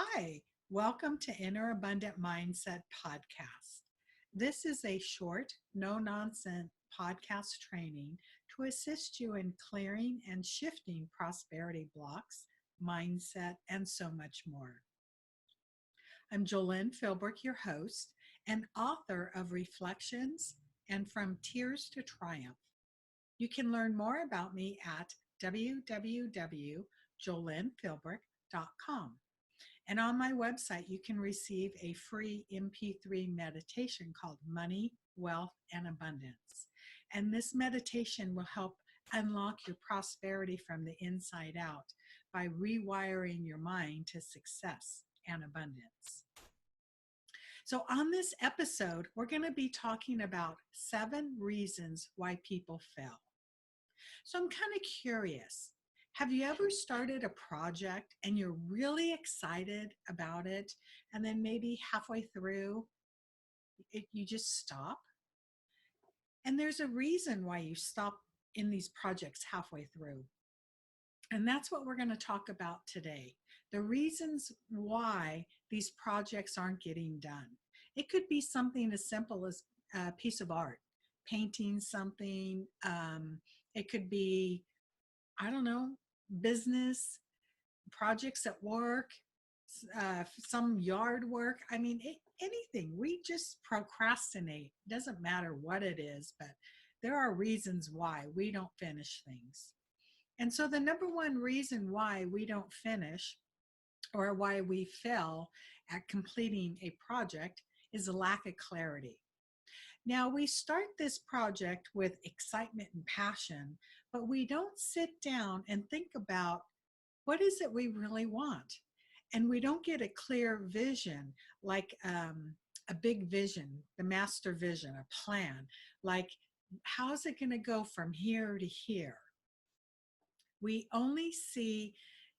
Hi, welcome to Inner Abundant Mindset Podcast. This is a short, no nonsense podcast training to assist you in clearing and shifting prosperity blocks, mindset, and so much more. I'm Jolynn Philbrook, your host and author of Reflections and From Tears to Triumph. You can learn more about me at www.jolynnphilbrook.com. And on my website, you can receive a free MP3 meditation called Money, Wealth, and Abundance. And this meditation will help unlock your prosperity from the inside out by rewiring your mind to success and abundance. So on this episode, we're going to be talking about 7 reasons why people fail. So I'm kind of curious. Have you ever started a project and you're really excited about it, and then maybe halfway through, you just stop? And there's a reason why you stop in these projects halfway through. And that's what we're going to talk about today. The reasons why these projects aren't getting done. It could be something as simple as a piece of art, painting something. It could be, I don't know, business, projects at work, some yard work. I mean, anything. We just procrastinate. It doesn't matter what it is, but there are reasons why we don't finish things. And so the number one reason why we don't finish or why we fail at completing a project is a lack of clarity. Now, we start this project with excitement and passion, but we don't sit down and think about what is it we really want. And we don't get a clear vision, like a big vision, the master vision, a plan, like how's it going to go from here to here? We only see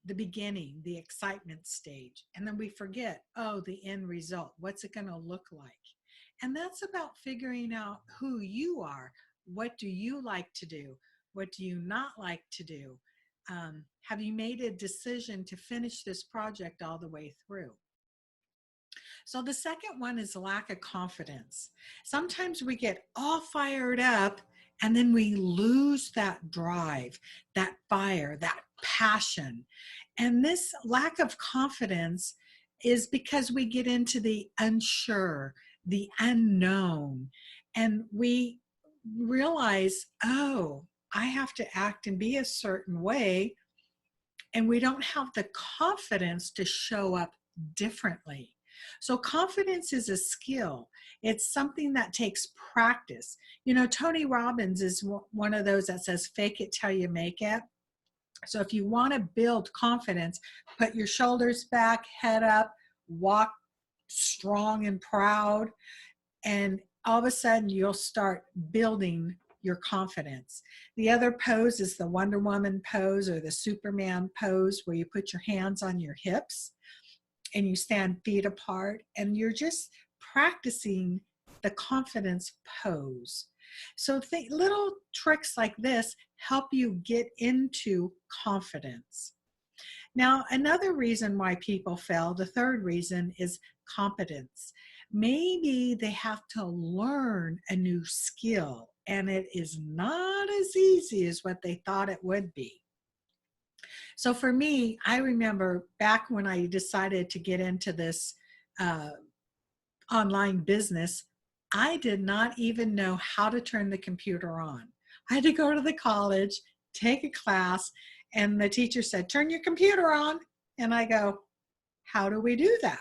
the beginning, the excitement stage, and then we forget, oh, the end result. What's it going to look like? And that's about figuring out who you are. What do you like to do? What do you not like to do? Have you made a decision to finish this project all the way through? So the second one is lack of confidence. Sometimes we get all fired up and then we lose that drive, that fire, that passion. And this lack of confidence is because we get into the unsure, the unknown, and we realize, oh, I have to act and be a certain way, and we don't have the confidence to show up differently. So confidence is a skill. It's something that takes practice. You know, Tony Robbins is one of those that says, fake it till you make it. So if you want to build confidence, put your shoulders back, head up, walk strong and proud, and all of a sudden you'll start building your confidence. The other pose is the Wonder Woman pose or the Superman pose, where you put your hands on your hips and you stand feet apart, and you're just practicing the confidence pose. So little tricks like this help you get into confidence. Now, another reason why people fail, the third reason, is competence. Maybe they have to learn a new skill, and it is not as easy as what they thought it would be. So for me, I remember back when I decided to get into this online business, I did not even know how to turn the computer on. I had to go to the college, take a class, and the teacher said, turn your computer on. And I go, how do we do that?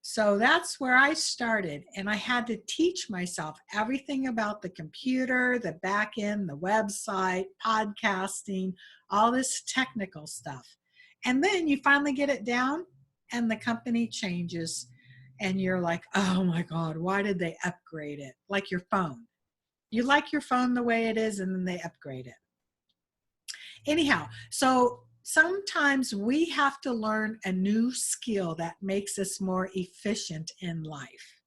So that's where I started, and I had to teach myself everything about the computer, the back end, the website, podcasting, all this technical stuff. And then you finally get it down and the company changes and you're like, oh my God, why did they upgrade it? Like your phone. You like your phone the way it is, and then they upgrade it. Anyhow, so sometimes we have to learn a new skill that makes us more efficient in life.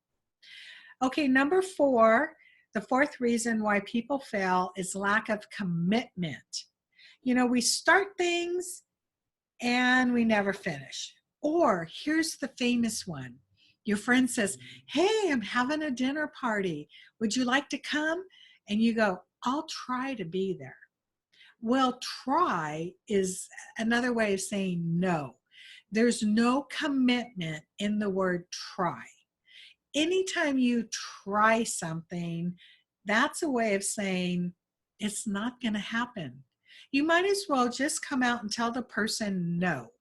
Okay, number 4, the fourth reason why people fail is lack of commitment. You know, we start things and we never finish, Or here's the famous one. Your friend says, hey, I'm having a dinner party. Would you like to come? And you go, I'll try to be there. Well, try is another way of saying no. There's no commitment in the word try. Anytime you try something, that's a way of saying it's not going to happen. You might as well just come out and tell the person no.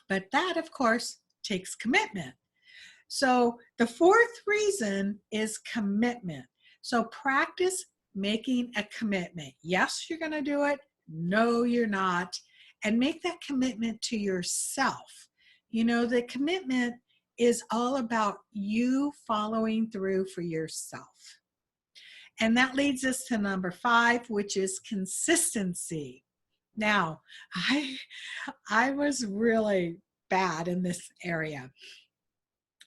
But that, of course, takes commitment. So the fourth reason is commitment. So practice making a commitment. Yes, you're going to do it. No, you're not. And make that commitment to yourself. You know, the commitment is all about you following through for yourself. And that leads us to number 5, which is consistency. Now, I was really bad in this area.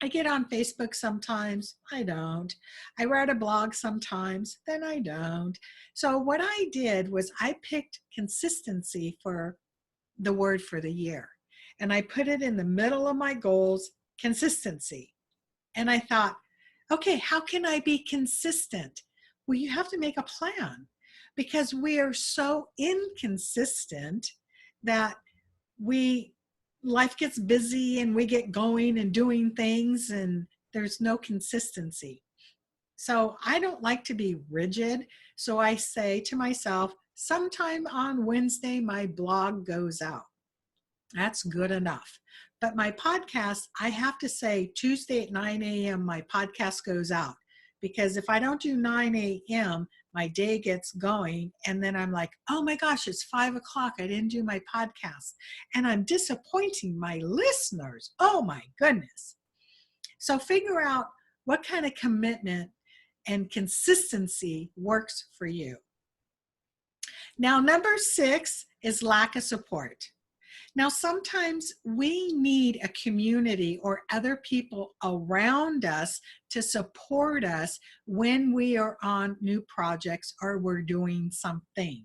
I get on Facebook sometimes, I don't. I write a blog sometimes, then I don't. So what I did was I picked consistency for the word for the year. And I put it in the middle of my goals, consistency. And I thought, okay, how can I be consistent? Well, you have to make a plan because we are so inconsistent that life gets busy and we get going and doing things and there's no consistency. So I don't like to be rigid. So I say to myself, sometime on Wednesday, my blog goes out. That's good enough. But my podcast, I have to say Tuesday at 9 a.m., my podcast goes out. Because if I don't do 9 a.m., my day gets going. And then I'm like, oh my gosh, it's 5 o'clock. I didn't do my podcast. And I'm disappointing my listeners. Oh my goodness. So figure out what kind of commitment and consistency works for you. Now, number 6 is lack of support. Now, sometimes we need a community or other people around us to support us when we are on new projects or we're doing something.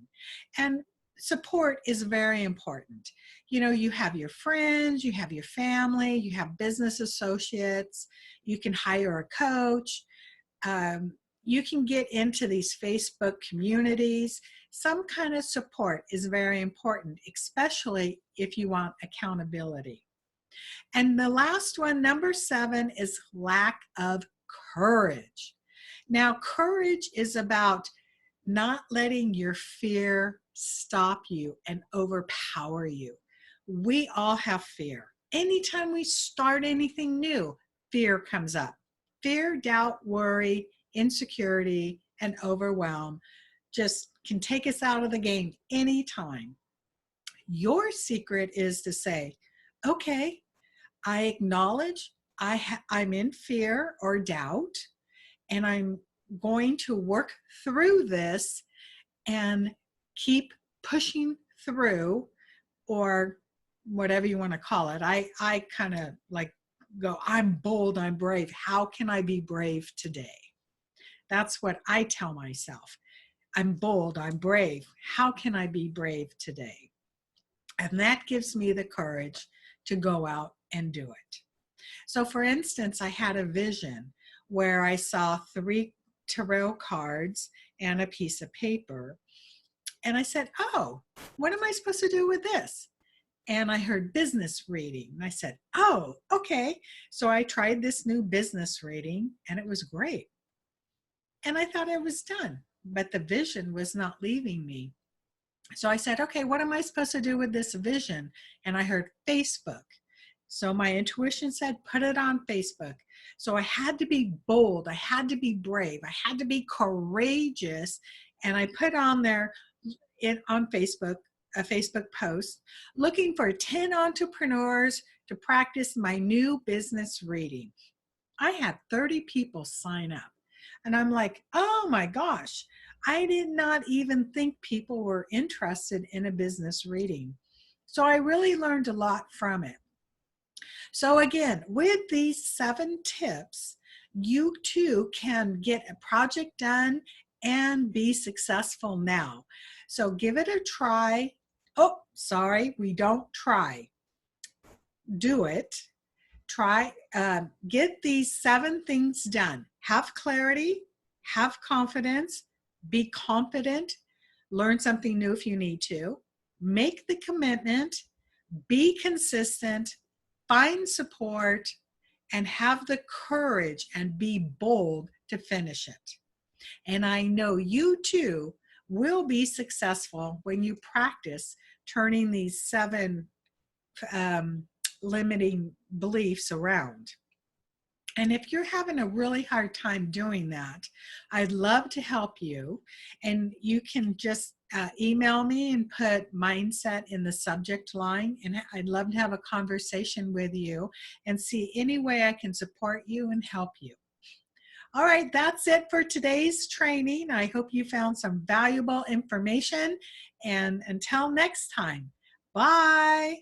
And support is very important. You know, you have your friends, you have your family, you have business associates, you can hire a coach. You can get into these Facebook communities. Some kind of support is very important, especially if you want accountability. And the last one, number 7, is lack of courage. Now, courage is about not letting your fear stop you and overpower you. We all have fear. Anytime we start anything new, fear comes up. Fear, doubt, worry, insecurity, and overwhelm just can take us out of the game anytime. Your secret is to say, okay, I acknowledge I'm in fear or doubt, and I'm going to work through this and keep pushing through, or whatever you want to call it. I kind of like go, I'm bold, I'm brave. How can I be brave today? That's what I tell myself. I'm bold, I'm brave. How can I be brave today? And that gives me the courage to go out and do it. So for instance, I had a vision where I saw 3 tarot cards and a piece of paper. And I said, oh, what am I supposed to do with this? And I heard business reading. And I said, oh, okay. So I tried this new business reading and it was great. And I thought I was done, but the vision was not leaving me. So I said, okay, what am I supposed to do with this vision? And I heard Facebook. So my intuition said, put it on Facebook. So I had to be bold. I had to be brave. I had to be courageous. And I put on there on Facebook, a Facebook post, looking for 10 entrepreneurs to practice my new business reading. I had 30 people sign up. And I'm like, oh my gosh, I did not even think people were interested in a business reading. So I really learned a lot from it. So again, with these 7 tips, you too can get a project done and be successful now. So give it a try. Oh, sorry, we don't try. do it. Try, get these 7 things done. Have clarity, have confidence, be confident, learn something new if you need to, make the commitment, be consistent, find support, and have the courage and be bold to finish it. And I know you too will be successful when you practice turning these 7 limiting beliefs around. And if you're having a really hard time doing that, I'd love to help you. And you can just email me and put mindset in the subject line. And I'd love to have a conversation with you and see any way I can support you and help you. All right, that's it for today's training. I hope you found some valuable information. And until next time, bye.